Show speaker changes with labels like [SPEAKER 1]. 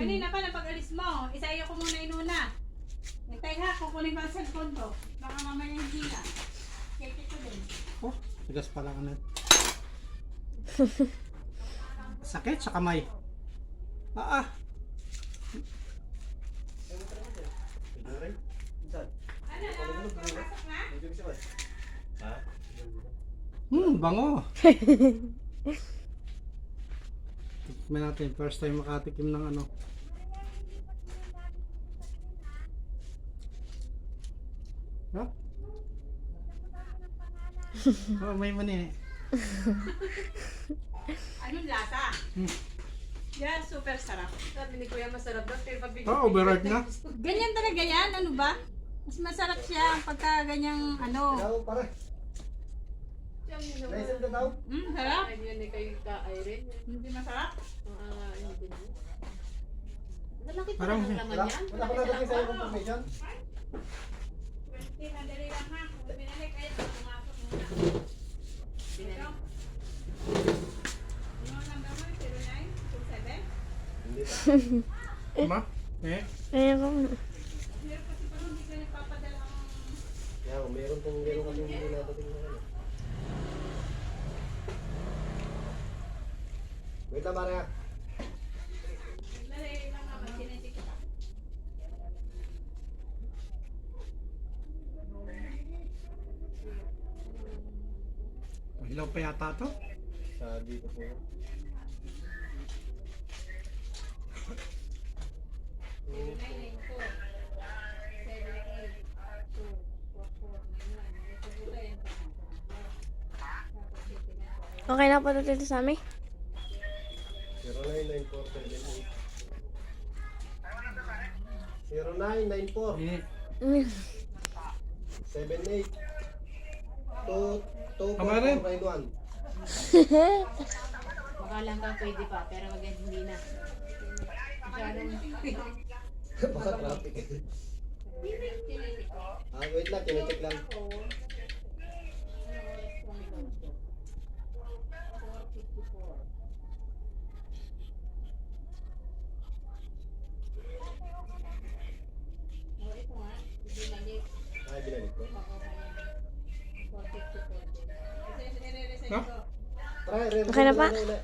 [SPEAKER 1] Kanina pa na pag-alis mo, isayo ko muna inuna. Hintay ha, kukunin ko ang cellphone ko. Baka mamaya hindi na. Keke ko din.
[SPEAKER 2] Oh, tigas pala ano. Sakit sa kamay. Ah.
[SPEAKER 1] Ano na? Pasok na?
[SPEAKER 2] Bango. Tikman natin, first time makatikim ng ano. Ha? Oh, may mani.
[SPEAKER 1] Anong lasa? Yeah, super sarap.
[SPEAKER 3] Sabi ni Kuya masarap daw, pero pag
[SPEAKER 2] Oh, overripe na.
[SPEAKER 1] Ganyan talaga yan, ano ba? Mas masarap siya pagka ganyang ano.
[SPEAKER 2] Pare. Naisip ka daw?
[SPEAKER 1] Sarap.
[SPEAKER 3] Ay, yun kayo ka-Irene.
[SPEAKER 1] Hindi masarap?
[SPEAKER 3] Hindi din. Nalaki pa
[SPEAKER 2] Parang-
[SPEAKER 3] ng laman yan.
[SPEAKER 2] Wala ko nadating sa'yo confirmation.
[SPEAKER 1] 20 na dali lang ha. Kung binalik kayo, pumasok muna. Ito. Ano ang number mo? 0927?
[SPEAKER 2] Ma? Eh?
[SPEAKER 4] Ayan ko.
[SPEAKER 1] Meron kasi parang hindi ka nagpapadala ang...
[SPEAKER 5] Yan, meron kung meron kasi hindi nadating na ano. Wait lang, Maria.
[SPEAKER 1] Dali lang naman, sinetik ka.
[SPEAKER 2] Hilaw pa yata to?
[SPEAKER 5] Sa dito po.
[SPEAKER 4] Okay na po ito dito sa amin.
[SPEAKER 5] 0994
[SPEAKER 2] Eh.
[SPEAKER 5] 78
[SPEAKER 2] Kamarin.
[SPEAKER 5] 24491.
[SPEAKER 3] Baka lang ka pwede pa, pero wag yan, hindi na.
[SPEAKER 5] Baka traffic. Wait lang, chinecheck lang. Ay, binalik ko.
[SPEAKER 2] No?
[SPEAKER 5] Try,
[SPEAKER 4] Okay na pa?
[SPEAKER 5] ulit.